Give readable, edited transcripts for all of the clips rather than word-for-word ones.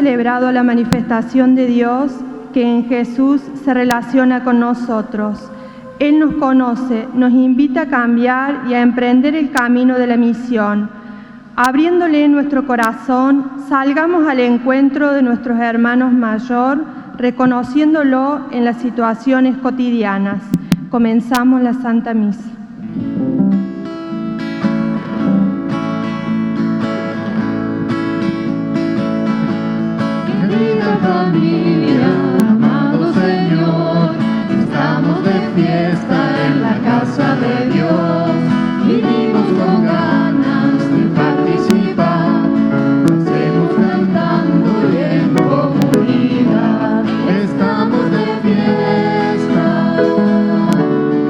celebrado la manifestación de Dios que en Jesús se relaciona con nosotros. Él nos conoce, nos invita a cambiar y a emprender el camino de la misión. Abriéndole nuestro corazón, salgamos al encuentro de nuestros hermanos mayor, reconociéndolo en las situaciones cotidianas. Comenzamos la Santa Misa. Querida familia, amado Señor, estamos de fiesta en la casa de Dios. Vinimos con ganas de participar, lo hacemos cantando y en comunidad. Estamos de fiesta,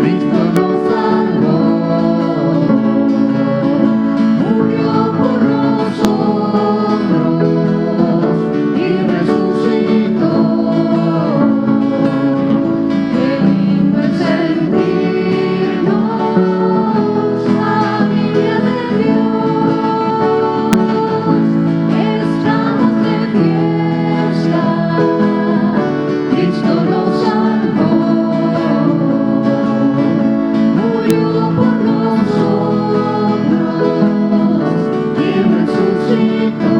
Cristo nos salvó, murió por nosotros y resucitó. Qué lindo es sentirnos familia de Dios. Estamos de fiesta, Cristo nos salvó, murió por nosotros y resucitó.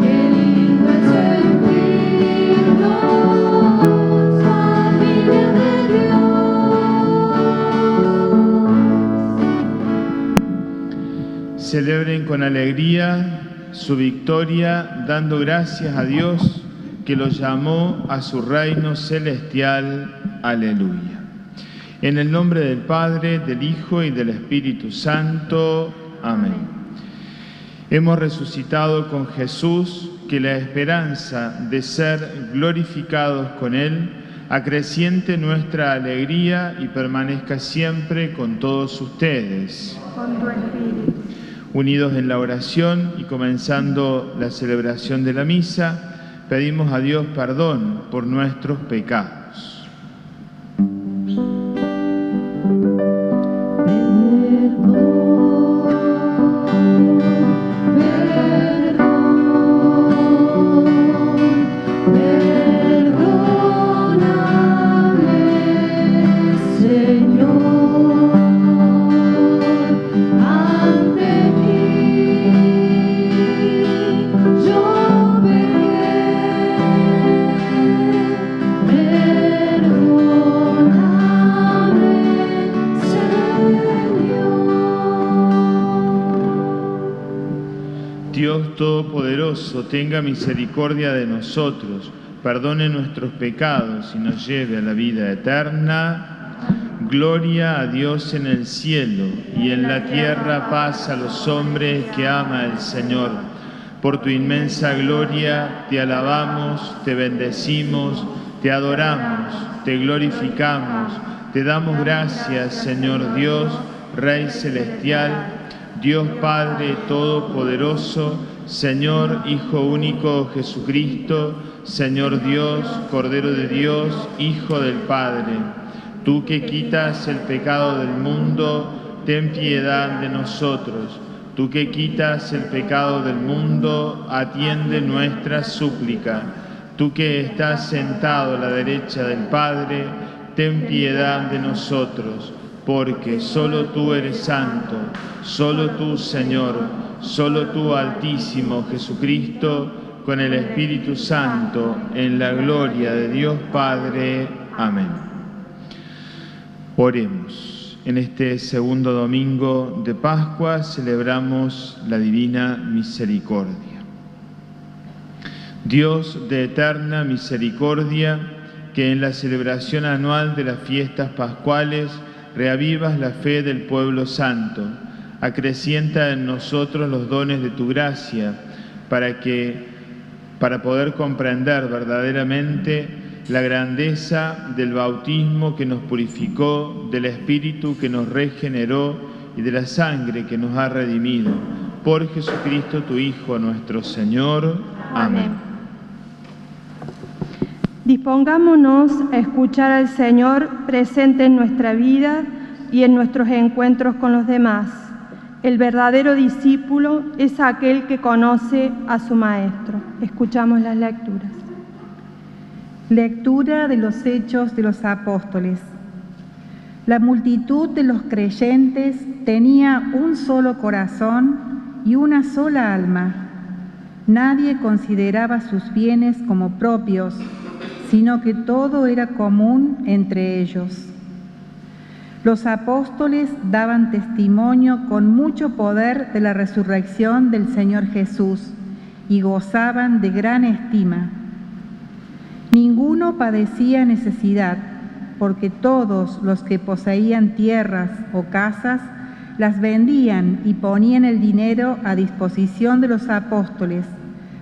Qué lindo es sentirnos familia de Dios. Celebren con alegría su victoria, dando gracias a Dios que los llamó a su reino celestial. Aleluya. En el nombre del Padre, del Hijo y del Espíritu Santo. Amén. Hemos resucitado con Jesús, que la esperanza de ser glorificados con Él acreciente nuestra alegría y permanezca siempre con todos ustedes. Con tu espíritu. Unidos en la oración y comenzando la celebración de la misa, pedimos a Dios perdón por nuestros pecados. Dios Todopoderoso, tenga misericordia de nosotros, perdone nuestros pecados y nos lleve a la vida eterna. Gloria a Dios en el cielo y en la tierra paz a los hombres que ama el Señor. Por tu inmensa gloria te alabamos, te bendecimos, te adoramos, te glorificamos, te damos gracias, Señor Dios, Rey celestial, Dios Padre Todopoderoso, Señor Hijo único Jesucristo, Señor Dios, Cordero de Dios, Hijo del Padre. Tú que quitas el pecado del mundo, ten piedad de nosotros. Tú que quitas el pecado del mundo, atiende nuestra súplica. Tú que estás sentado a la derecha del Padre, ten piedad de nosotros. Porque solo tú eres santo, solo tú, Señor, solo tú, Altísimo Jesucristo, con el Espíritu Santo, en la gloria de Dios Padre. Amén. Oremos. En este segundo domingo de Pascua celebramos la Divina Misericordia. Dios de eterna misericordia, que en la celebración anual de las fiestas pascuales reavivas la fe del pueblo santo, acrecienta en nosotros los dones de tu gracia, para poder comprender verdaderamente la grandeza del bautismo que nos purificó, del Espíritu que nos regeneró y de la sangre que nos ha redimido. Por Jesucristo, tu Hijo, nuestro Señor. Amén. Dispongámonos a escuchar al Señor presente en nuestra vida y en nuestros encuentros con los demás. El verdadero discípulo es aquel que conoce a su Maestro. Escuchamos las lecturas. Lectura de los Hechos de los Apóstoles. La multitud de los creyentes tenía un solo corazón y una sola alma. Nadie consideraba sus bienes como propios, sino que todo era común entre ellos. Los apóstoles daban testimonio con mucho poder de la resurrección del Señor Jesús y gozaban de gran estima. Ninguno padecía necesidad, porque todos los que poseían tierras o casas las vendían y ponían el dinero a disposición de los apóstoles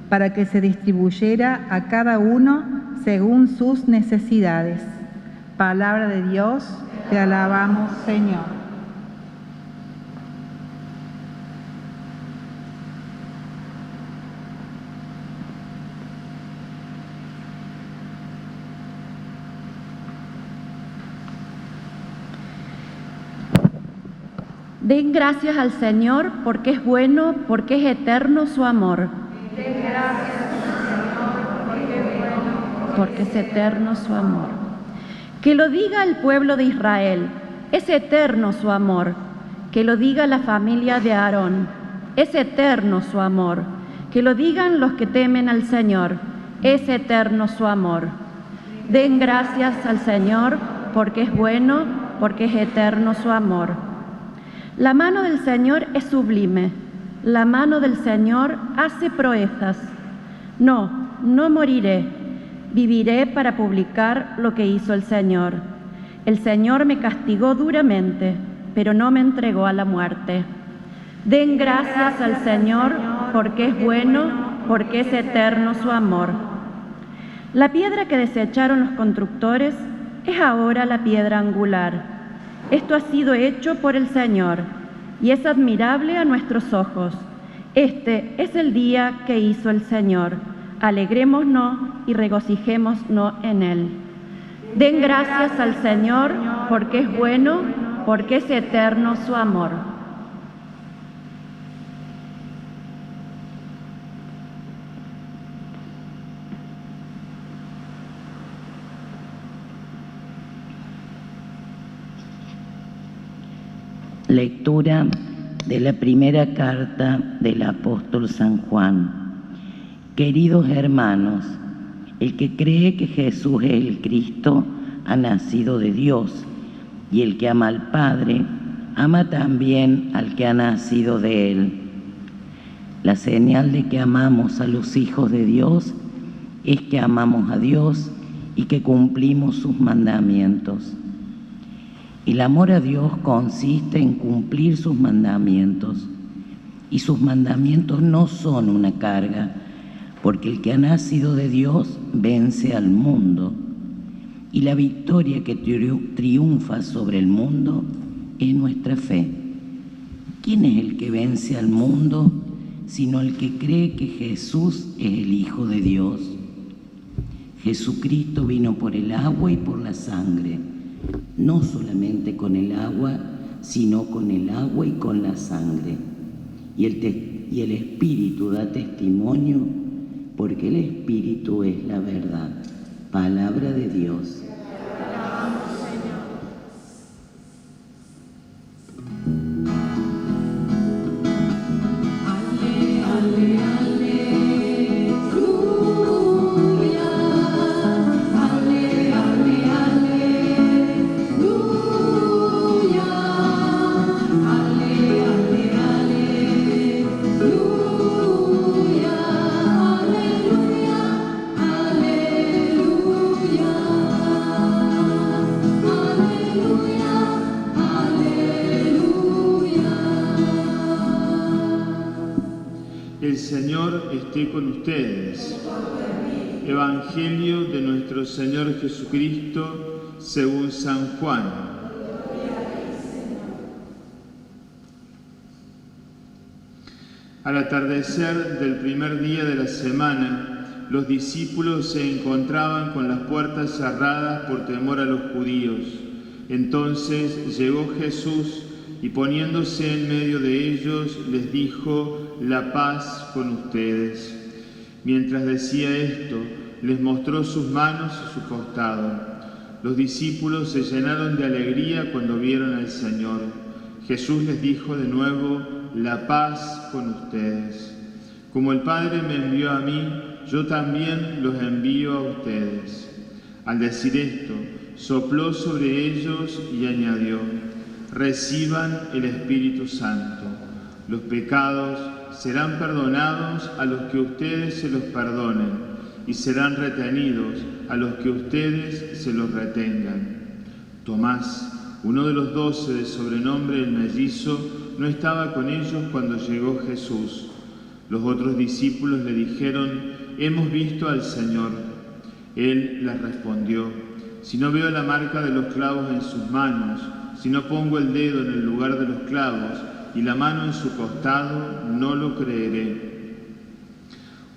para que se distribuyera a cada uno según sus necesidades. Palabra de Dios, te alabamos, Señor. Den gracias al Señor porque es bueno, porque es eterno su amor. Den gracias al Señor porque es bueno, Porque es eterno su amor. Que lo diga el pueblo de Israel, es eterno su amor. Que lo diga la familia de Aarón, es eterno su amor. Que lo digan los que temen al Señor, es eterno su amor. Den gracias al Señor porque es bueno, porque es eterno su amor. La mano del Señor es sublime, la mano del Señor hace proezas. No moriré, viviré para publicar lo que hizo el Señor. El Señor me castigó duramente, pero no me entregó a la muerte. Den gracias al Señor porque es bueno, porque es eterno su amor. La piedra que desecharon los constructores es ahora la piedra angular. Esto ha sido hecho por el Señor y es admirable a nuestros ojos. Este es el día que hizo el Señor. Alegrémonos y regocijémonos en Él. Den gracias al Señor porque es bueno, porque es eterno su amor. Lectura de la primera carta del apóstol San Juan. Queridos hermanos, el que cree que Jesús es el Cristo ha nacido de Dios, y el que ama al Padre ama también al que ha nacido de Él. La señal de que amamos a los hijos de Dios es que amamos a Dios y que cumplimos sus mandamientos. El amor a Dios consiste en cumplir sus mandamientos, y sus mandamientos no son una carga, porque el que ha nacido de Dios vence al mundo, y la victoria que triunfa sobre el mundo es nuestra fe. ¿Quién es el que vence al mundo sino el que cree que Jesús es el Hijo de Dios? Jesucristo vino por el agua y por la sangre, no solamente con el agua, sino con el agua y con la sangre. Y el Espíritu da testimonio, porque el Espíritu es la verdad. Palabra de Dios. El Señor esté con ustedes. Evangelio de nuestro Señor Jesucristo según San Juan. Al atardecer del primer día de la semana, los discípulos se encontraban con las puertas cerradas por temor a los judíos. Entonces llegó Jesús y poniéndose en medio de ellos, les dijo: la paz con ustedes. Mientras decía esto, les mostró sus manos y su costado. Los discípulos se llenaron de alegría cuando vieron al Señor. Jesús les dijo de nuevo: la paz con ustedes. Como el Padre me envió a mí, yo también los envío a ustedes. Al decir esto, sopló sobre ellos y añadió: reciban el Espíritu Santo. Los pecados serán perdonados a los que ustedes se los perdonen, y serán retenidos a los que ustedes se los retengan. Tomás, uno de los 12 de sobrenombre el mellizo, no estaba con ellos cuando llegó Jesús. Los otros discípulos le dijeron: hemos visto al Señor. Él les respondió: si no veo la marca de los clavos en sus manos, si no pongo el dedo en el lugar de los clavos y la mano en su costado, no lo creeré.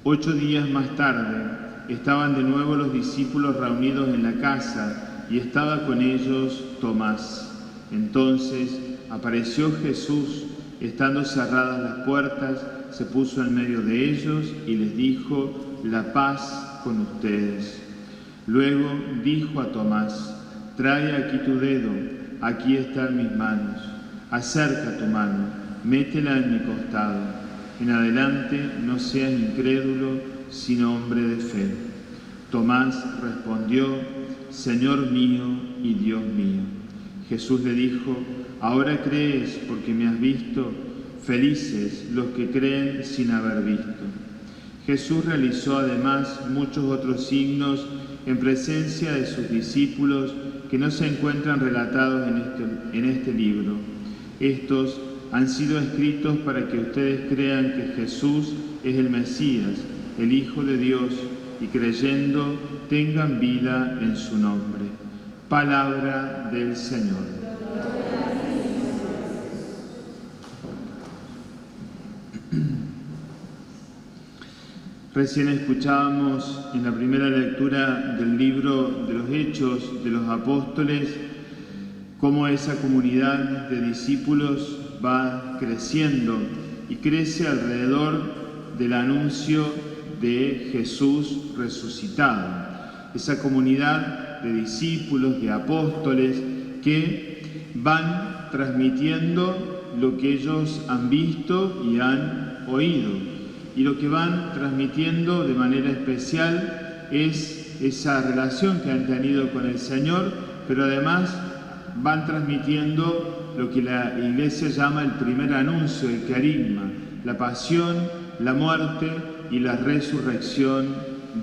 8 días más tarde, estaban de nuevo los discípulos reunidos en la casa y estaba con ellos Tomás. Entonces apareció Jesús, estando cerradas las puertas, se puso en medio de ellos y les dijo: la paz con ustedes. Luego dijo a Tomás: trae aquí tu dedo, aquí están mis manos. Acerca tu mano, métela en mi costado. En adelante no seas incrédulo, sino hombre de fe. Tomás respondió: Señor mío y Dios mío. Jesús le dijo: ahora crees porque me has visto. Felices los que creen sin haber visto. Jesús realizó además muchos otros signos en presencia de sus discípulos que no se encuentran relatados en este libro. Estos han sido escritos para que ustedes crean que Jesús es el Mesías, el Hijo de Dios, y creyendo tengan vida en su nombre. Palabra del Señor. Recién escuchábamos en la primera lectura del libro de los Hechos de los Apóstoles cómo esa comunidad de discípulos va creciendo y crece alrededor del anuncio de Jesús resucitado. Esa comunidad de discípulos, de apóstoles, que van transmitiendo lo que ellos han visto y han oído. Y lo que van transmitiendo de manera especial es esa relación que han tenido con el Señor, pero además van transmitiendo lo que la Iglesia llama el primer anuncio, el carigma, la pasión, la muerte y la resurrección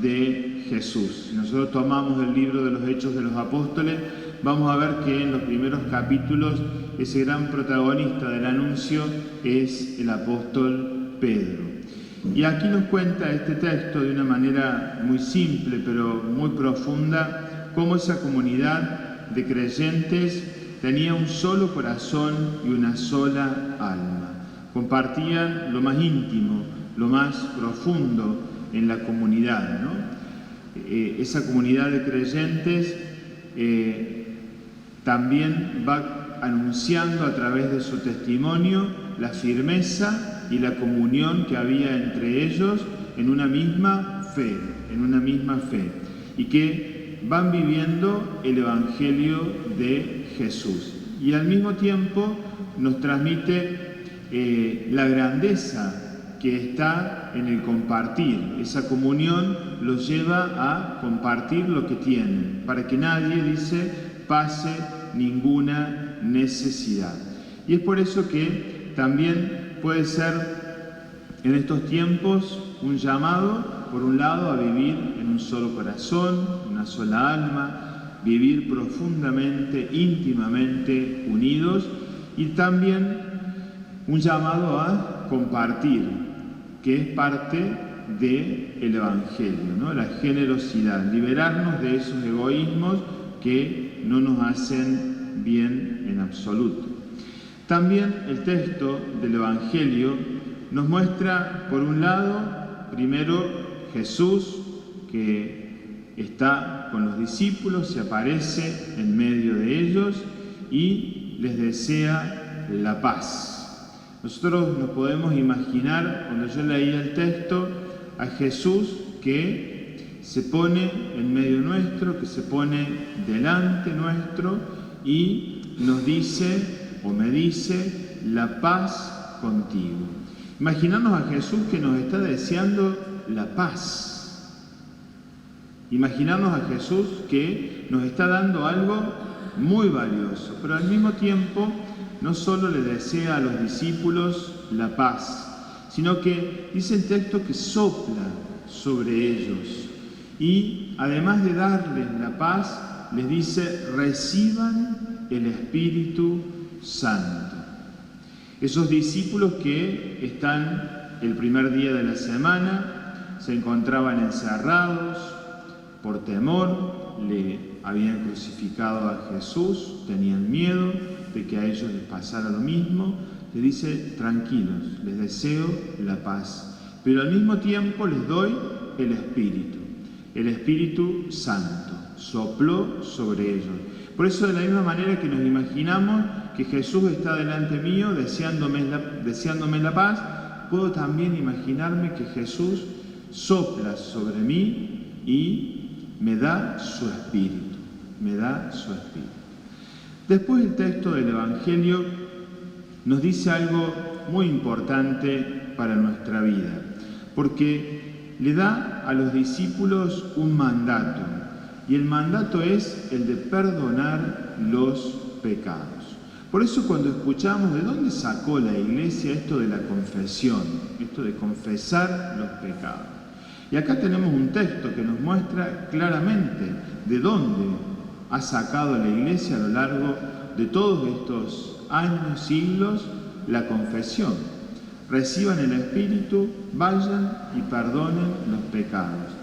de Jesús. Si nosotros tomamos el libro de los Hechos de los Apóstoles, vamos a ver que en los primeros capítulos ese gran protagonista del anuncio es el apóstol Pedro. Y aquí nos cuenta este texto de una manera muy simple, pero muy profunda, cómo esa comunidad de creyentes tenía un solo corazón y una sola alma. Compartían lo más íntimo, lo más profundo en la comunidad, ¿no? Esa comunidad de creyentes también va anunciando a través de su testimonio la firmeza y la comunión que había entre ellos en una misma fe, y que van viviendo el Evangelio de Jesús. Y al mismo tiempo nos transmite la grandeza que está en el compartir. Esa comunión los lleva a compartir lo que tienen, para que nadie, dice, pase ninguna necesidad. Y es por eso que también puede ser en estos tiempos un llamado, por un lado, a vivir en un solo corazón, una sola alma, vivir profundamente, íntimamente unidos, y también un llamado a compartir, que es parte del Evangelio, ¿no? La generosidad, liberarnos de esos egoísmos que no nos hacen bien en absoluto. También el texto del Evangelio nos muestra, por un lado, primero Jesús, que está con los discípulos, se aparece en medio de ellos y les desea la paz. Nosotros nos podemos imaginar, cuando yo leía el texto, a Jesús que se pone en medio nuestro, que se pone delante nuestro y nos dice, o me dice, la paz contigo. Imaginarnos a Jesús que nos está deseando la paz. Imaginarnos a Jesús que nos está dando algo muy valioso, pero al mismo tiempo no solo le desea a los discípulos la paz, sino que dice el texto que sopla sobre ellos y además de darles la paz, les dice, reciban el Espíritu Santo. Esos discípulos que están el primer día de la semana, se encontraban encerrados por temor, le habían crucificado a Jesús, tenían miedo de que a ellos les pasara lo mismo, le dice, tranquilos, les deseo la paz, pero al mismo tiempo les doy el Espíritu Santo, sopló sobre ellos. Por eso, de la misma manera que nos imaginamos que Jesús está delante mío deseándome la paz, puedo también imaginarme que Jesús sopla sobre mí y me da su Espíritu, Después el texto del Evangelio nos dice algo muy importante para nuestra vida, porque le da a los discípulos un mandato, y el mandato es el de perdonar los pecados. Por eso cuando escuchamos de dónde sacó la Iglesia esto de la confesión, esto de confesar los pecados. Y acá tenemos un texto que nos muestra claramente de dónde ha sacado la Iglesia a lo largo de todos estos años, siglos, la confesión. Reciban el Espíritu, vayan y perdonen los pecados.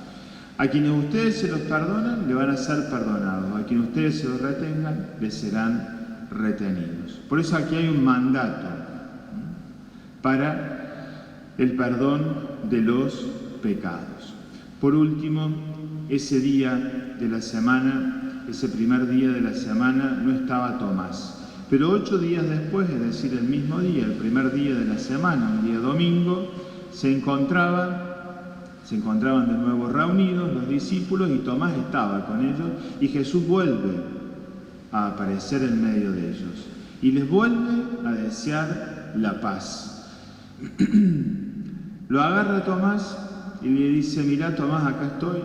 A quienes ustedes se los perdonan, le van a ser perdonados. A quienes ustedes se los retengan, les serán retenidos. Por eso aquí hay un mandato para el perdón de los pecados. Por último, ese día de la semana, ese primer día de la semana, no estaba Tomás. Pero 8 días después, es decir, el mismo día, el primer día de la semana, un día domingo, se encontraban de nuevo reunidos los discípulos y Tomás estaba con ellos y Jesús vuelve a aparecer en medio de ellos y les vuelve a desear la paz. Lo agarra Tomás y le dice, mirá Tomás, acá estoy,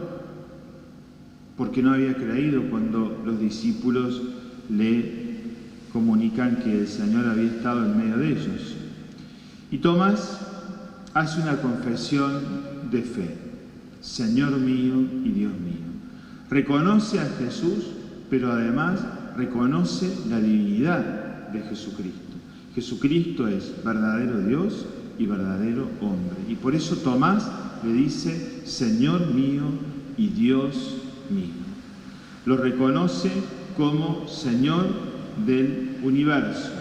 porque no había creído cuando los discípulos le comunican que el Señor había estado en medio de ellos. Y Tomás hace una confesión de fe, Señor mío y Dios mío. Reconoce a Jesús, pero además reconoce la divinidad de Jesucristo. Jesucristo es verdadero Dios y verdadero hombre. Y por eso Tomás le dice, Señor mío y Dios mío. Lo reconoce como Señor del universo.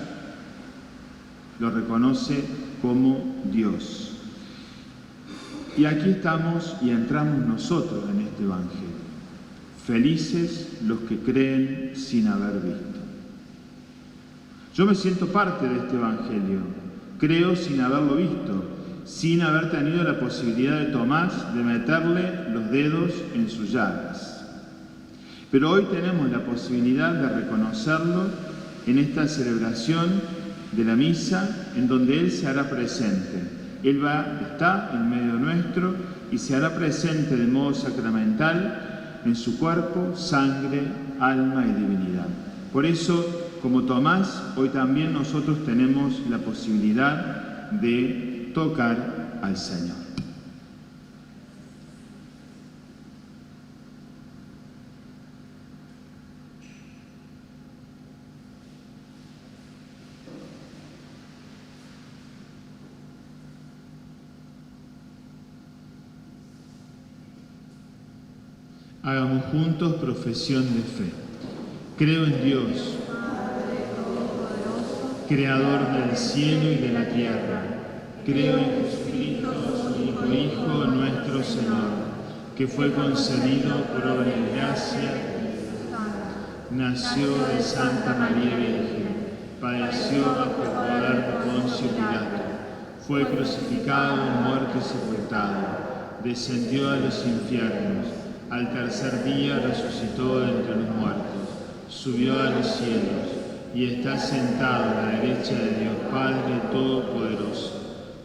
Lo reconoce como Dios. Y aquí estamos y entramos nosotros en este Evangelio. Felices los que creen sin haber visto. Yo me siento parte de este Evangelio. Creo sin haberlo visto, sin haber tenido la posibilidad de Tomás de meterle los dedos en sus llagas. Pero hoy tenemos la posibilidad de reconocerlo en esta celebración de la misa, en donde Él se hará presente. Él está en medio nuestro y se hará presente de modo sacramental en su cuerpo, sangre, alma y divinidad. Por eso, como Tomás, hoy también nosotros tenemos la posibilidad de tocar al Señor. Hagamos juntos profesión de fe. Creo en Dios, Creador del cielo y de la tierra. Creo en Jesucristo, su único Hijo, nuestro Señor, que fue concebido por obra de gracia, nació de Santa María Virgen, padeció bajo Pilato, fue crucificado, muerto y sepultado, descendió a los infiernos, al tercer día resucitó de entre los muertos, subió a los cielos y está sentado a la derecha de Dios Padre Todopoderoso.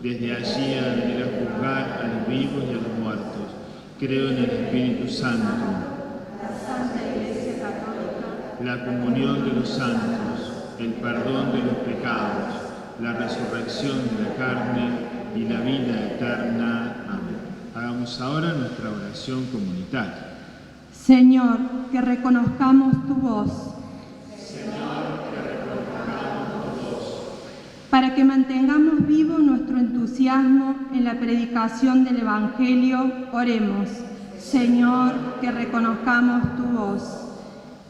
Desde allí ha de venir a juzgar a los vivos y a los muertos. Creo en el Espíritu Santo, la comunión de los santos, el perdón de los pecados, la resurrección de la carne y la vida eterna. Amén. Hagamos ahora nuestra oración comunitaria. Señor, que reconozcamos tu voz. Para que mantengamos vivo nuestro entusiasmo en la predicación del Evangelio, oremos. Señor, que reconozcamos tu voz.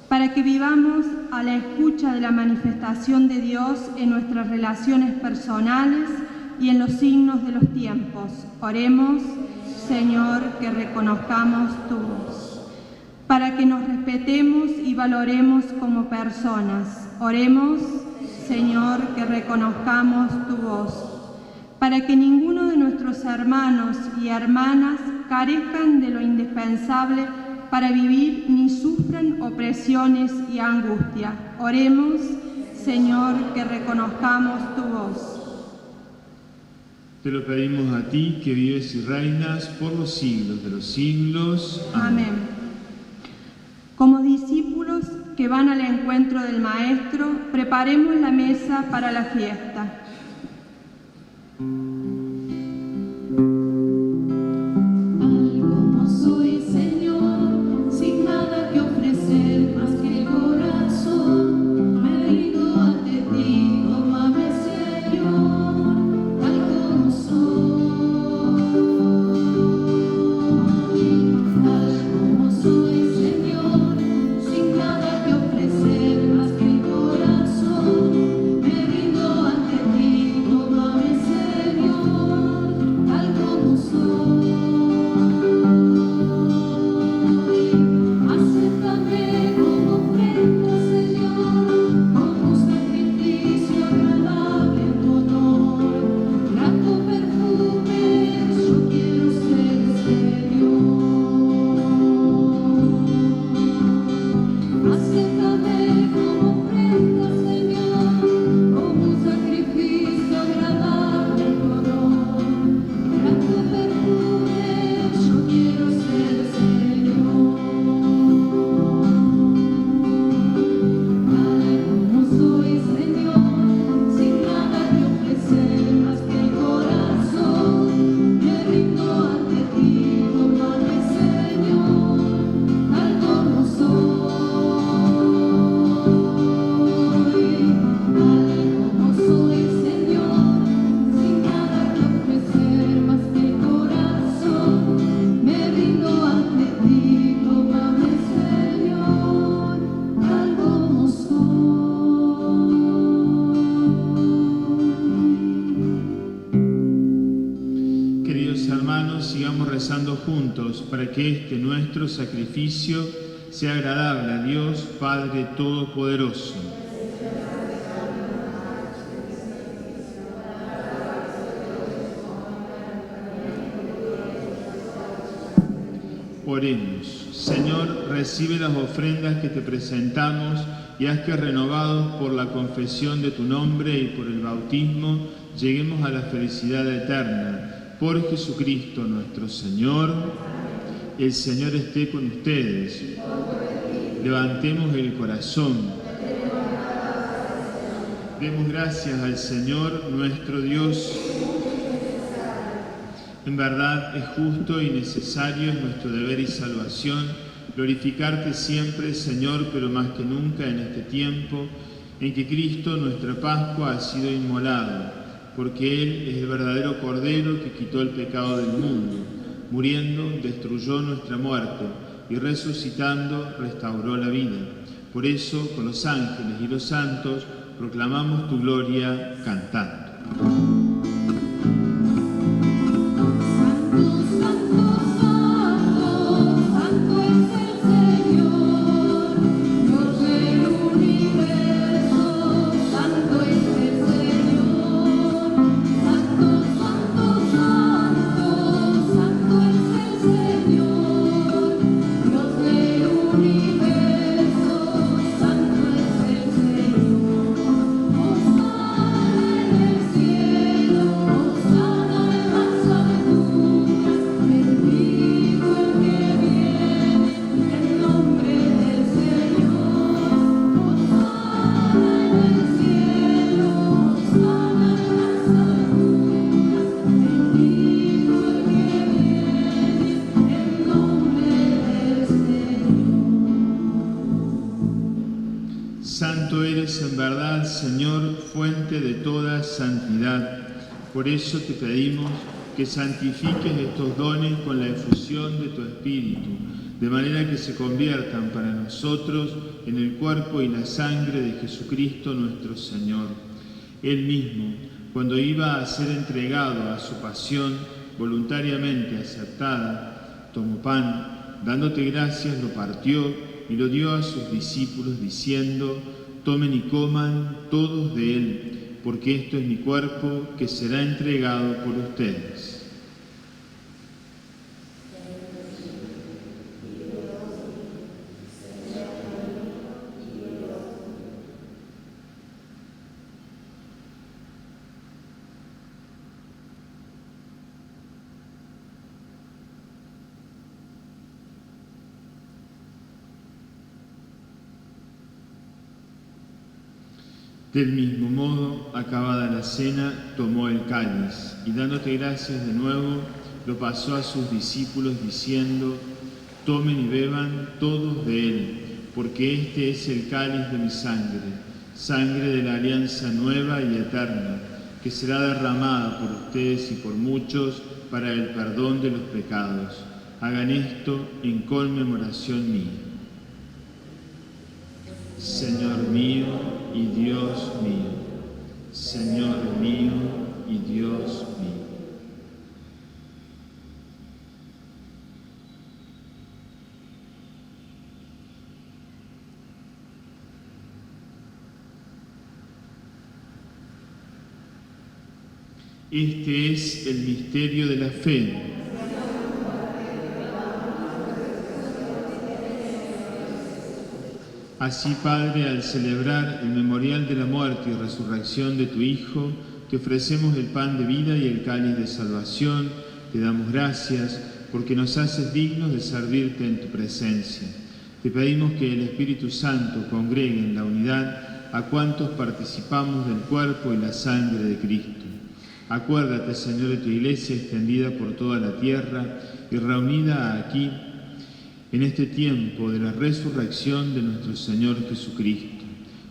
Para que vivamos a la escucha de la manifestación de Dios en nuestras relaciones personales y en los signos de los tiempos, oremos. Señor, que reconozcamos tu voz. Para que nos respetemos y valoremos como personas, oremos. Señor, que reconozcamos tu voz, para que ninguno de nuestros hermanos y hermanas carezcan de lo indispensable para vivir ni sufran opresiones y angustia. Oremos, Señor, que reconozcamos tu voz. Te lo pedimos a ti, que vives y reinas por los siglos de los siglos. Amén. Como discípulos que van al encuentro del Maestro, preparemos la mesa para la fiesta. Tal como soy, Señor, sin nada que ofrecer más que el corazón, me rindo ante ti, tómame, Señor, tal como soy. Tal como soy, Señor, sin nada que ofrecer más que el corazón, me rindo ante ti, tómame, Señor, tal como soy. Acéptame como ofrenda, Señor, como un sacrificio agradable en tu honor. Grato perfume, yo quiero ser, Señor. Acéptame como ofrenda, Señor, como un sacrificio agradable en tu honor. Grato perfume, yo quiero ser, Señor. Tal como soy, Señor, sin nada que ofrecer más que el corazón, me rindo ante ti, tómame, Señor, tal como soy. Tal como soy, Señor, sin nada que ofrecer más que el corazón, me rindo ante ti, tómame, Señor, tal como soy. Queridos hermanos, sigamos rezando juntos para que este nuestro sacrificio sea agradable a Dios Padre Todopoderoso. Oremos. Señor, recibe las ofrendas que te presentamos y haz que, renovados por la confesión de tu nombre y por el bautismo, lleguemos a la felicidad eterna. Por Jesucristo nuestro Señor. El Señor esté con ustedes. Levantemos el corazón. Demos gracias al Señor nuestro Dios. En verdad es justo y necesario, es nuestro deber y salvación, glorificarte siempre, Señor, pero más que nunca en este tiempo en que Cristo, nuestra Pascua, ha sido inmolado, porque Él es el verdadero Cordero que quitó el pecado del mundo. Muriendo, destruyó nuestra muerte y resucitando, restauró la vida. Por eso, con los ángeles y los santos, proclamamos tu gloria cantando. Santo es el Señor, toda santidad. Por eso te pedimos que santifiques estos dones con la efusión de tu Espíritu, de manera que se conviertan para nosotros en el cuerpo y la sangre de Jesucristo nuestro Señor. Él mismo, cuando iba a ser entregado a su pasión voluntariamente aceptada, tomó pan, dándote gracias, lo partió y lo dio a sus discípulos, diciendo: tomen y coman todos de él, porque esto es mi cuerpo que será entregado por ustedes. Del mismo modo, acabada la cena, tomó el cáliz y dándote gracias de nuevo, lo pasó a sus discípulos diciendo: tomen y beban todos de él, porque este es el cáliz de mi sangre, sangre de la alianza nueva y eterna, que será derramada por ustedes y por muchos para el perdón de los pecados. Hagan esto en conmemoración mía. Señor mío y Dios mío, Señor mío y Dios mío. Este es el misterio de la fe. Así, Padre, al celebrar el memorial de la muerte y resurrección de tu Hijo, te ofrecemos el pan de vida y el cáliz de salvación. Te damos gracias porque nos haces dignos de servirte en tu presencia. Te pedimos que el Espíritu Santo congregue en la unidad a cuantos participamos del cuerpo y la sangre de Cristo. Acuérdate, Señor, de tu Iglesia extendida por toda la tierra y reunida aquí en este tiempo de la resurrección de nuestro Señor Jesucristo,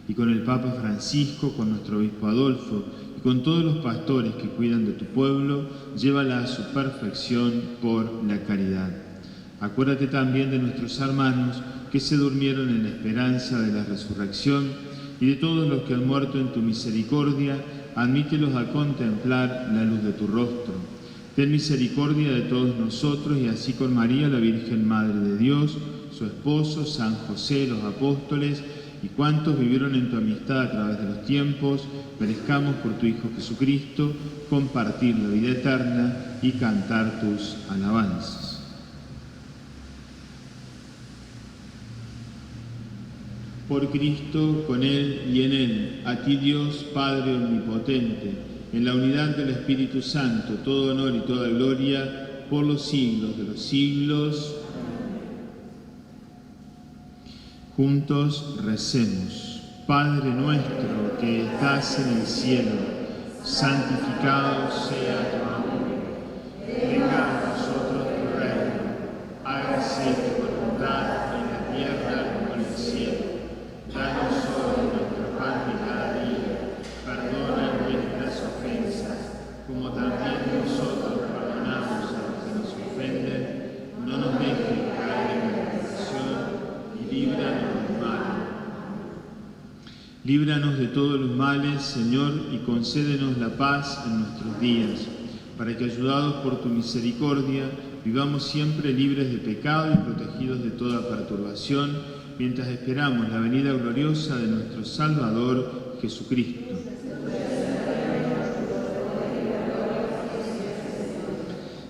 y con el Papa Francisco, con nuestro Obispo Adolfo, y con todos los pastores que cuidan de tu pueblo, llévala a su perfección por la caridad. Acuérdate también de nuestros hermanos que se durmieron en la esperanza de la resurrección, y de todos los que han muerto en tu misericordia, admítelos a contemplar la luz de tu rostro. Ten misericordia de todos nosotros y así con María, la Virgen Madre de Dios, su esposo, San José, los apóstoles y cuantos vivieron en tu amistad a través de los tiempos, merezcamos por tu Hijo Jesucristo compartir la vida eterna y cantar tus alabanzas. Por Cristo, con Él y en Él, a ti Dios, Padre omnipotente, en la unidad del Espíritu Santo, todo honor y toda gloria, por los siglos de los siglos. Juntos recemos. Padre nuestro que estás en el cielo, santificado sea tu nombre. Venga a nosotros tu reino. Hágase tu voluntad en la tierra como en el cielo. Danos hoy nuestro pan de cada día. Perdona nuestras ofensas, como también nosotros perdonamos a los que nos ofenden. No nos dejes caer en la tentación y líbranos del mal. Líbranos de todos los males, Señor, y concédenos la paz en nuestros días, para que, ayudados por tu misericordia, vivamos siempre libres de pecado y protegidos de toda perturbación, mientras esperamos la venida gloriosa de nuestro Salvador Jesucristo.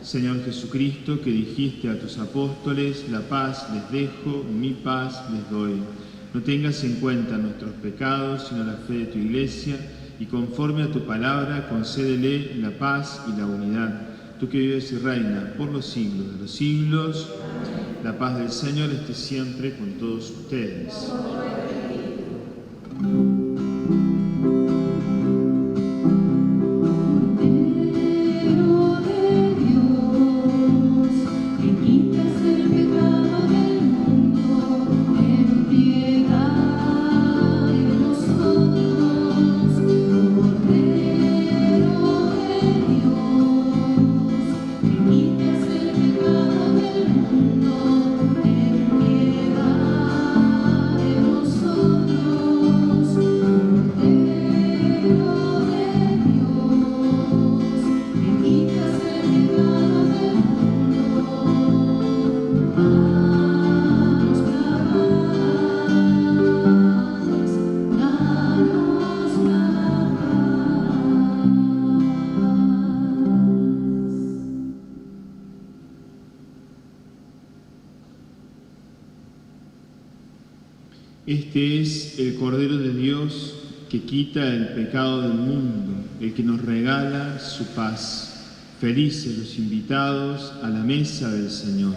Señor Jesucristo, que dijiste a tus apóstoles: la paz les dejo, mi paz les doy. No tengas en cuenta nuestros pecados, sino la fe de tu Iglesia, y conforme a tu palabra, concédele la paz y la unidad. Tú que vives y reinas por los siglos de los siglos, la paz del Señor esté siempre con todos ustedes. Piedad de nosotros, Cordero Este es el Cordero de Dios que quita el pecado del mundo, el que nos regala su paz. Felices los invitados a la mesa del Señor.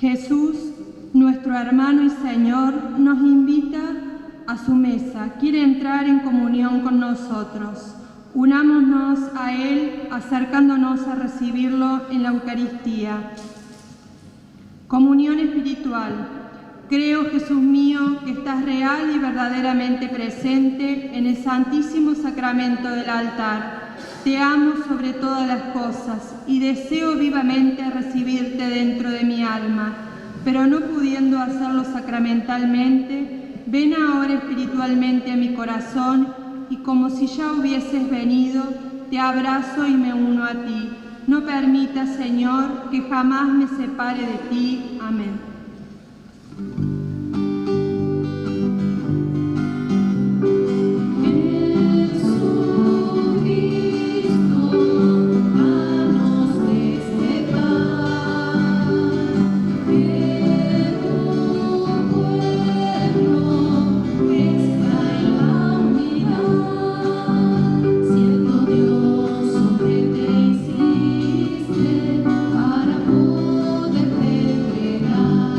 Jesús, nuestro hermano y Señor, nos invita a su mesa, quiere entrar en comunión con nosotros. Unámonos a Él acercándonos a recibirlo en la Eucaristía. Comunión espiritual. Creo, Jesús mío, que estás real y verdaderamente presente en el Santísimo Sacramento del altar. Te amo sobre todas las cosas y deseo vivamente recibirte dentro de mi alma, pero no pudiendo hacerlo sacramentalmente, ven ahora espiritualmente a mi corazón y como si ya hubieses venido, te abrazo y me uno a ti. No permitas, Señor, que jamás me separe de ti. Amén. Para poder entregar.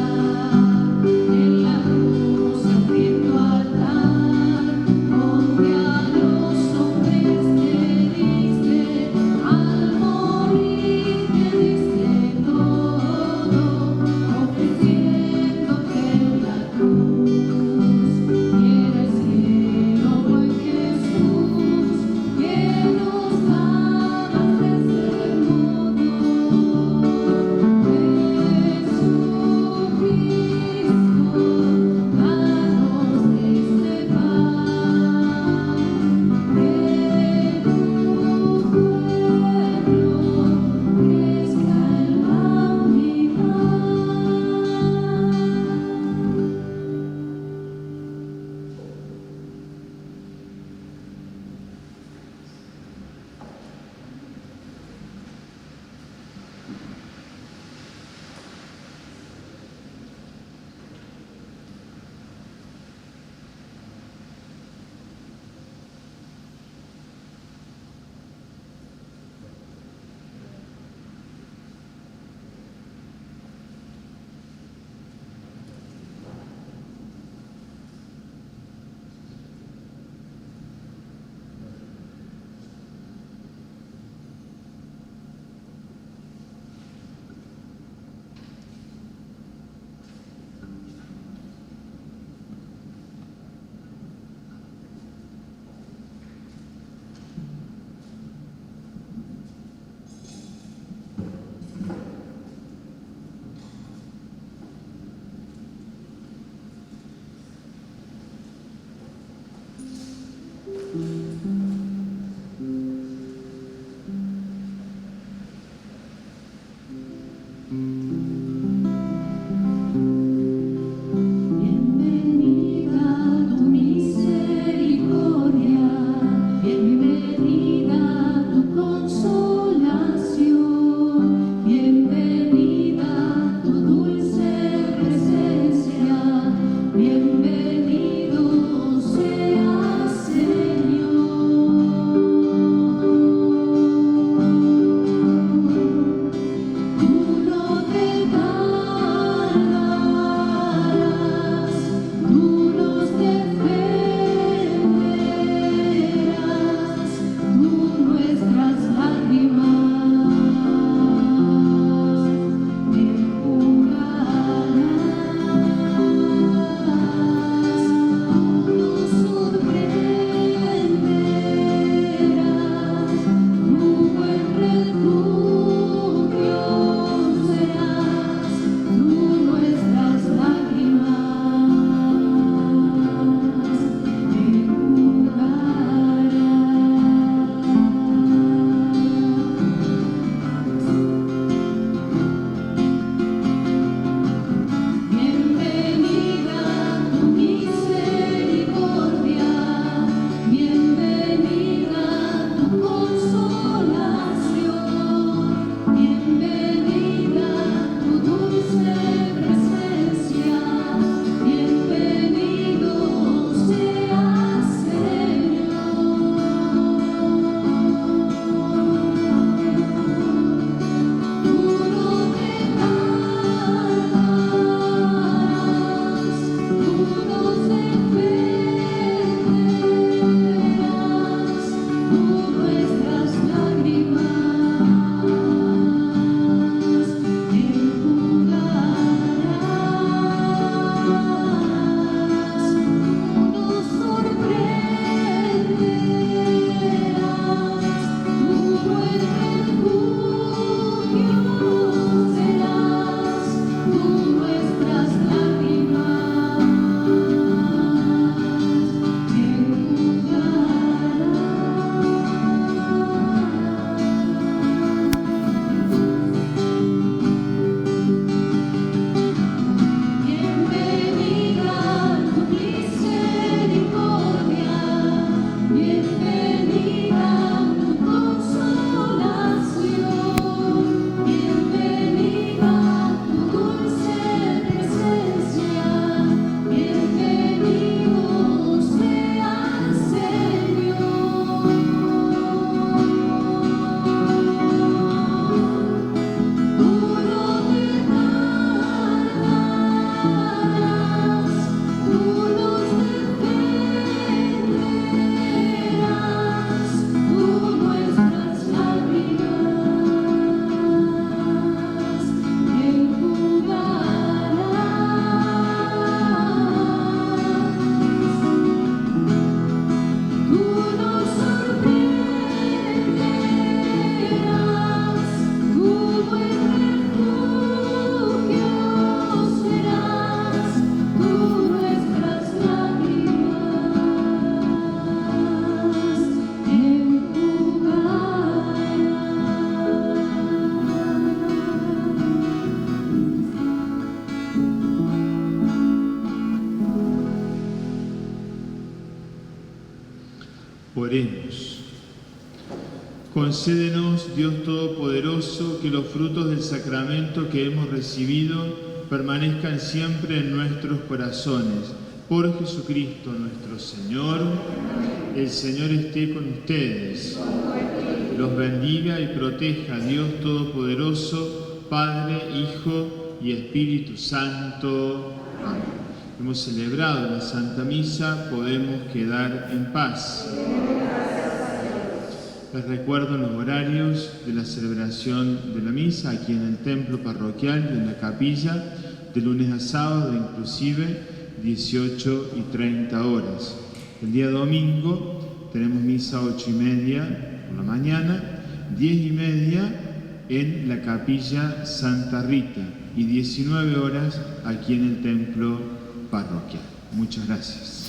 Oremos. Concédenos, Dios Todopoderoso, que los frutos del sacramento que hemos recibido permanezcan siempre en nuestros corazones. Por Jesucristo nuestro Señor. El Señor esté con ustedes. Los bendiga y proteja Dios Todopoderoso, Padre, Hijo y Espíritu Santo. Amén. Hemos celebrado la Santa Misa, podemos quedar en paz. Les recuerdo los horarios de la celebración de la misa aquí en el templo parroquial y en la capilla, de lunes a sábado, inclusive 18:30 horas. El día domingo tenemos misa 8:30 por la mañana, 10:30 en la capilla Santa Rita y 19 horas aquí en el templo parroquial. Muchas gracias.